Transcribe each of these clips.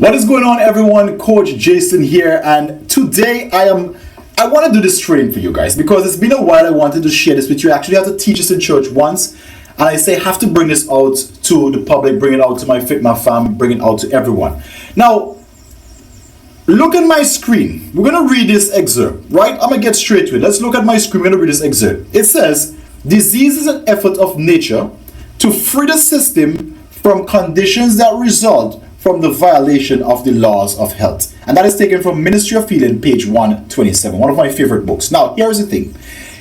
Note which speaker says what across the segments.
Speaker 1: What is going on, everyone? Coach Jason here, and today I want to do this training for you guys because it's been a while. I wanted to share this with you. I actually had to teach this in church once, and I say I have to bring this out to the public, bring it out to my fam, bring it out to everyone. Now, look at my screen. We're going to read this excerpt, right? I'm going to get straight to it. Let's look at my screen. We're going to read this excerpt. It says, disease is an effort of nature to free the system from conditions that result from the violation of the laws of health. And that is taken from Ministry of Healing, page 127, one of my favorite books. Now, here's the thing.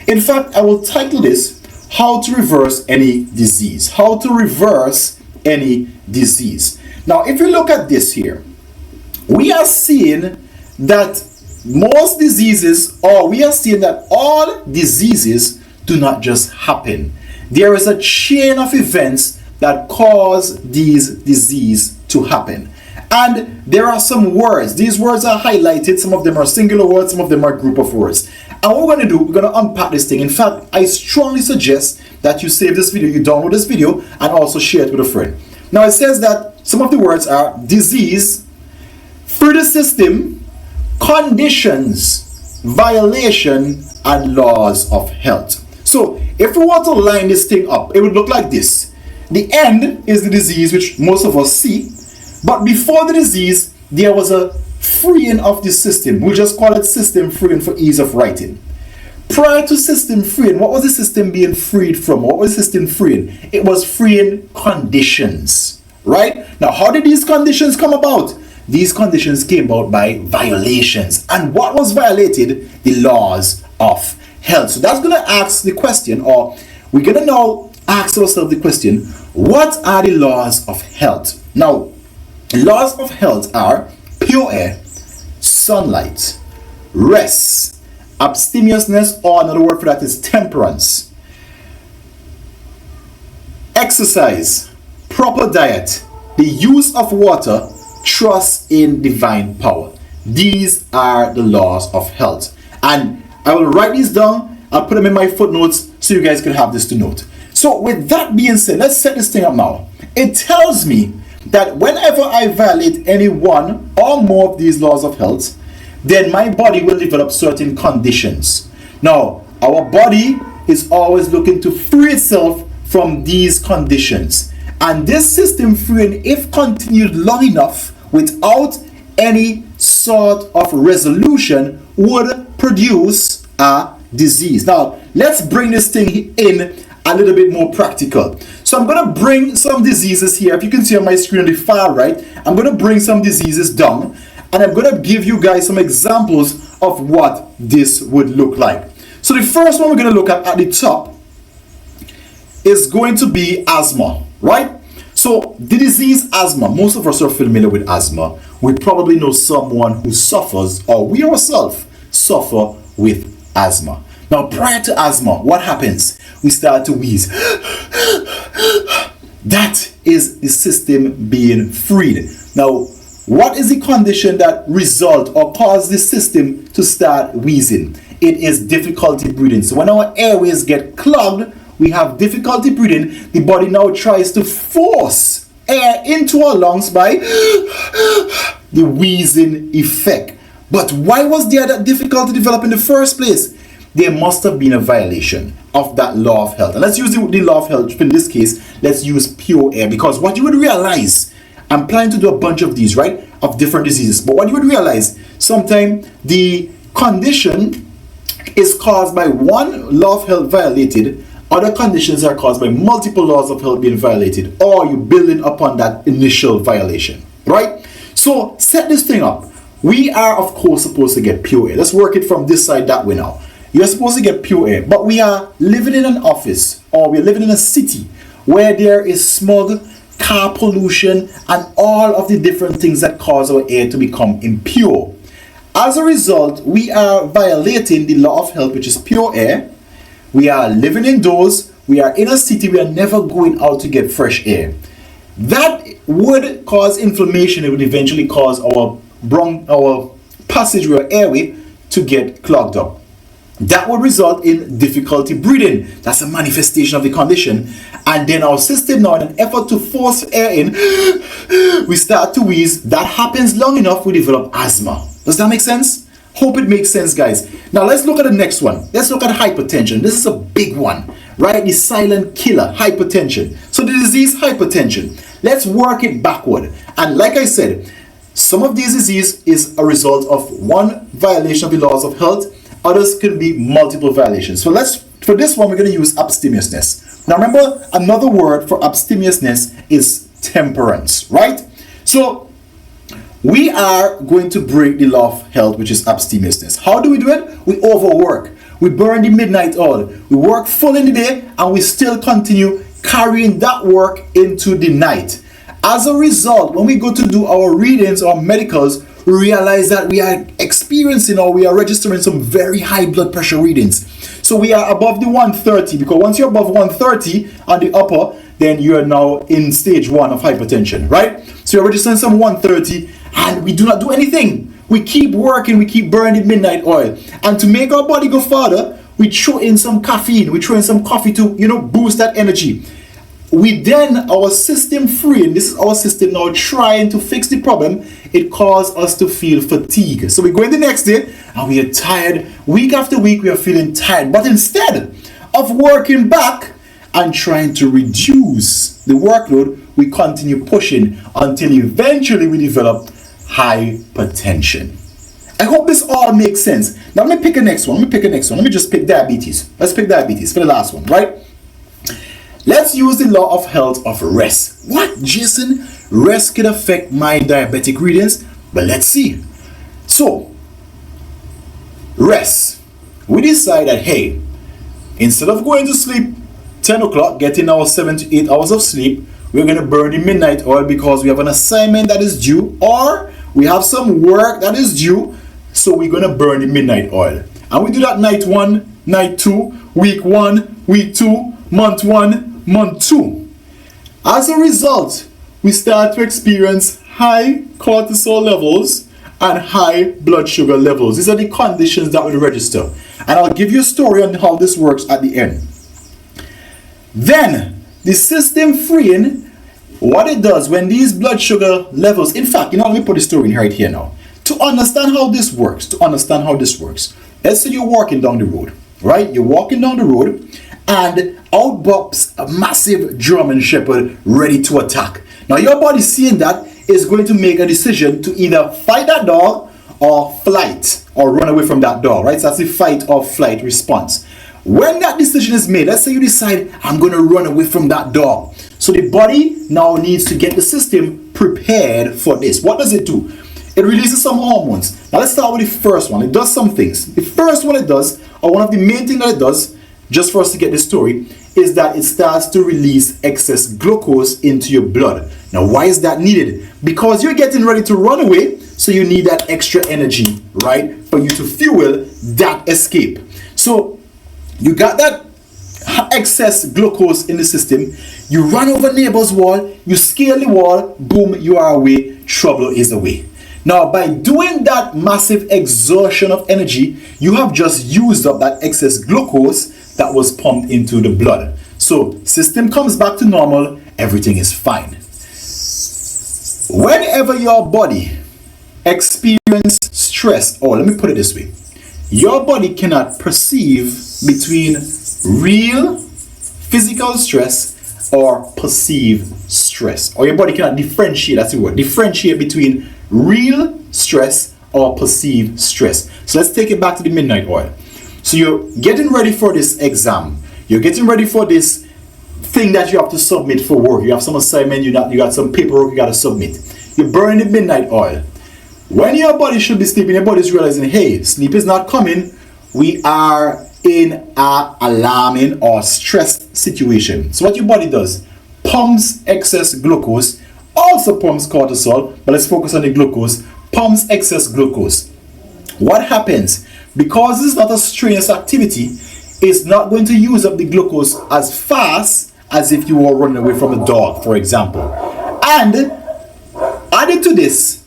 Speaker 1: In fact, I will title this, How to Reverse Any Disease. How to Reverse Any Disease. Now, if you look at this here, we are seeing that most diseases, or we are seeing that all diseases do not just happen. There is a chain of events that cause these diseases to happen. And there are some words. These words are highlighted. Some of them are singular words, some of them are a group of words. And what we're going to do, we're going to unpack this thing. In fact, I strongly suggest that you save this video, you download this video, and also share it with a friend. Now, it says that some of the words are disease, free the system, conditions, violation, and laws of health. So, if we want to line this thing up, it would look like this. The end is the disease, which most of us see. But before the disease, there was a freeing of the system. We'll just call it system freeing for ease of writing. Prior to system freeing, what was the system being freed from? What was the system freeing? It was freeing conditions, right? Now, how did these conditions come about? These conditions came about by violations. And what was violated? The laws of health. So that's going to ask the question, or we're going to now ask ourselves the question, what are the laws of health? Now, laws of health are pure air, sunlight, rest, abstemiousness, or another word for that is temperance, exercise, proper diet, the use of water, trust in divine power. These are the laws of health. And I will write these down. I'll put them in my footnotes so you guys can have this to note. So with that being said, let's set this thing up now. It tells me that whenever I violate any one or more of these laws of health, then my body will develop certain conditions. Now, our body is always looking to free itself from these conditions. And this system freeing, if continued long enough without any sort of resolution, would produce a disease. Now, let's bring this thing in a little bit more practical. So I'm going to bring some diseases here. If you can see on my screen on the far right, I'm going to bring some diseases down, and I'm going to give you guys some examples of what this would look like. So the first one we're going to look at the top is going to be asthma, right? So the disease asthma, most of us are familiar with asthma. We probably know someone who suffers, or we ourselves suffer with asthma. Now, prior to asthma, what happens? We start to wheeze. That is the system being freed. Now, what is the condition that result or cause the system to start wheezing? It is difficulty breathing. So when our airways get clogged, we have difficulty breathing. The body now tries to force air into our lungs by the wheezing effect. But why was there that difficulty develop in the first place? There must have been a violation of that law of health. And let's use the law of health. In this case, let's use pure air, because what you would realize, I'm planning to do a bunch of these, right, of different diseases. But what you would realize, sometimes the condition is caused by one law of health violated. Other conditions are caused by multiple laws of health being violated, or you building upon that initial violation, right? So set this thing up. We are, of course, supposed to get pure air. Let's work it from this side that way now. You're supposed to get pure air, but we are living in an office, or we're living in a city where there is smog, car pollution, and all of the different things that cause our air to become impure. As a result, we are violating the law of health, which is pure air. We are living indoors. We are in a city. We are never going out to get fresh air. That would cause inflammation. It would eventually cause our passageway or airway to get clogged up. that would result in difficulty breathing. That's a manifestation of the condition. And then our system now, in an effort to force air in, we start to wheeze. That happens long enough, we develop asthma. Does that make sense? Hope it makes sense, guys. Now let's look at the next one. Let's look at hypertension. This is a big one, right? The silent killer, hypertension. So the disease hypertension. Let's work it backward. And like I said, some of these disease is a result of one violation of the laws of health. Others can be multiple violations. So for this one, we're going to use abstemiousness. Now remember, another word for abstemiousness is temperance, right? So we are going to break the law of health, which is abstemiousness. How do we do it? We overwork. We burn the midnight oil. We work full in the day and we still continue carrying that work into the night. As a result, when we go to do our readings or medicals, we realize that we are experiencing or we are registering some very high blood pressure readings. So we are above the 130, because once you're above 130 on the upper, then you are now in stage 1 of hypertension, right? So you're registering some 130 and we do not do anything. We keep working, we keep burning midnight oil. And to make our body go further, we throw in some caffeine, we throw in some coffee to, boost that energy. We then, our system free, and this is our system now trying to fix the problem, it causes us to feel fatigue. So we go in the next day and we are tired. Week after week we are feeling tired. But instead of working back and trying to reduce the workload, we continue pushing until eventually we develop hypertension. I hope this all makes sense. Now let me pick a next one. Let me just pick diabetes. Let's pick diabetes for the last one, right? Let's use the law of health of rest. What, Jason? Rest can affect my diabetic readings? But let's see. So, rest. We decide that, hey, instead of going to sleep 10 o'clock, getting our 7 to 8 hours of sleep, we're going to burn the midnight oil because we have an assignment that is due, or we have some work that is due, so we're going to burn the midnight oil. And we do that night 1, night 2, week 1, week 2, month 1, month 2. As a result, we start to experience high cortisol levels and high blood sugar levels. These are the conditions that will register. And I'll give you a story on how this works at the end. Then, the system freeing, what it does when these blood sugar levels, in fact, let me put the story right here now. To understand how this works, let's say you're walking down the road, right? You're walking down the road and out pops a massive German Shepherd ready to attack. Now your body seeing that is going to make a decision to either fight that dog or flight or run away from that dog, right? So that's the fight or flight response. When that decision is made, let's say you decide, I'm going to run away from that dog. So the body now needs to get the system prepared for this. What does it do? It releases some hormones. Now let's start with the first one. It does some things. The first one it does, or one of the main things that it does, just for us to get this story, is that it starts to release excess glucose into your blood. Now why is that needed? Because you're getting ready to run away, so you need that extra energy, right, for you to fuel that escape. So you got that excess glucose in the system, you run over neighbor's wall, you scale the wall, boom, you are away, trouble is away. Now by doing that massive exertion of energy, you have just used up that excess glucose that was pumped into the blood. So system comes back to normal, everything is fine. Whenever your body experiences stress, or let me put it this way, your body cannot perceive between real physical stress or perceived stress, or your body cannot differentiate, that's the word, differentiate between real stress or perceived stress. So let's take it back to the midnight oil. So you're getting ready for this exam, you're getting ready for this thing that you have to submit for work, you have some assignment, you got some paperwork you got to submit, you're burning the midnight oil. When your body should be sleeping, your body is realizing, hey, sleep is not coming, we are in an alarming or stressed situation. So what your body does, pumps excess glucose, also pumps cortisol, but let's focus on the glucose, pumps excess glucose. What happens? Because this is not a strenuous activity, it's not going to use up the glucose as fast as if you were running away from a dog, for example. And added to this,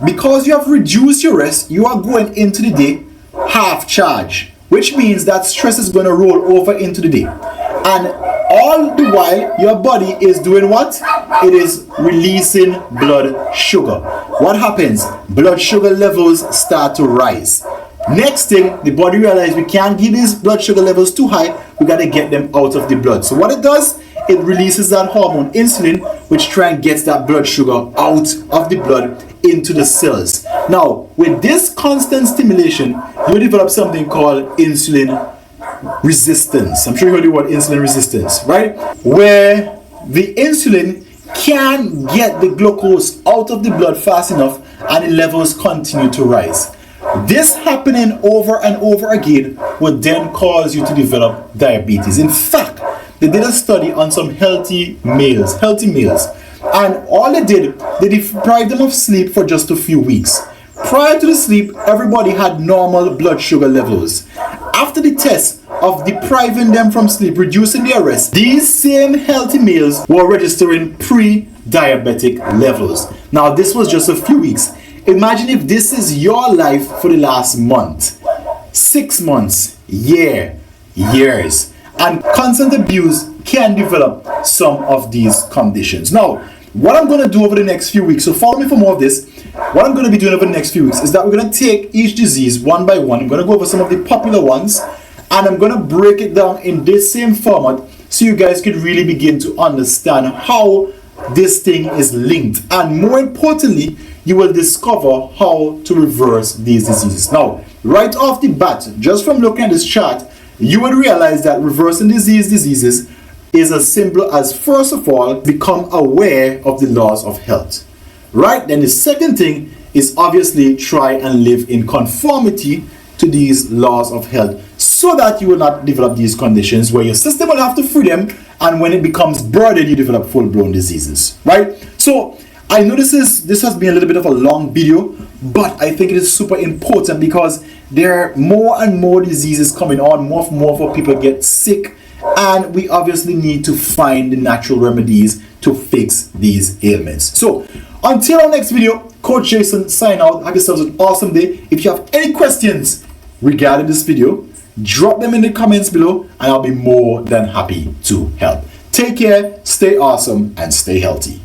Speaker 1: because you have reduced your rest, you are going into the day half charge. which means that stress is going to roll over into the day. And all the while, your body is doing what? It is releasing blood sugar. What happens? Blood sugar levels start to rise. Next thing, the body realizes we can't give these blood sugar levels too high. We got to get them out of the blood. So what it does, it releases that hormone insulin, which try and gets that blood sugar out of the blood into the cells. Now, with this constant stimulation, you develop something called insulin resistance. I'm sure you heard the word insulin resistance, right? Where the insulin can't get the glucose out of the blood fast enough and the levels continue to rise. This happening over and over again would then cause you to develop diabetes. In fact, they did a study on some healthy males, and all they did, they deprived them of sleep for just a few weeks. Prior to the sleep, everybody had normal blood sugar levels. After the test of depriving them from sleep, reducing their rest, these same healthy males were registering pre-diabetic levels. Now, this was just a few weeks. Imagine if this is your life for the last month, 6 months, years, and constant abuse can develop some of these conditions. Now, what I'm going to do over the next few weeks, so follow me for more of this. What I'm going to be doing over the next few weeks is that we're going to take each disease one by one. I'm going to go over some of the popular ones, and I'm going to break it down in this same format so you guys could really begin to understand how this thing is linked, and more importantly, you will discover how to reverse these diseases. Now, right off the bat, just from looking at this chart, you will realize that reversing these diseases is as simple as, first of all, become aware of the laws of health. Right? Then the second thing is obviously try and live in conformity to these laws of health so that you will not develop these conditions where your system will have to free them, and when it becomes burdened, you develop full-blown diseases. Right? So I know this has been a little bit of a long video, but I think it is super important because there are more and more diseases coming on, more people get sick, and we obviously need to find the natural remedies to fix these ailments. So until our next video, Coach Jason sign out. Have yourselves an awesome day. If you have any questions regarding this video, drop them in the comments below and I'll be more than happy to help. Take care, stay awesome, and stay healthy.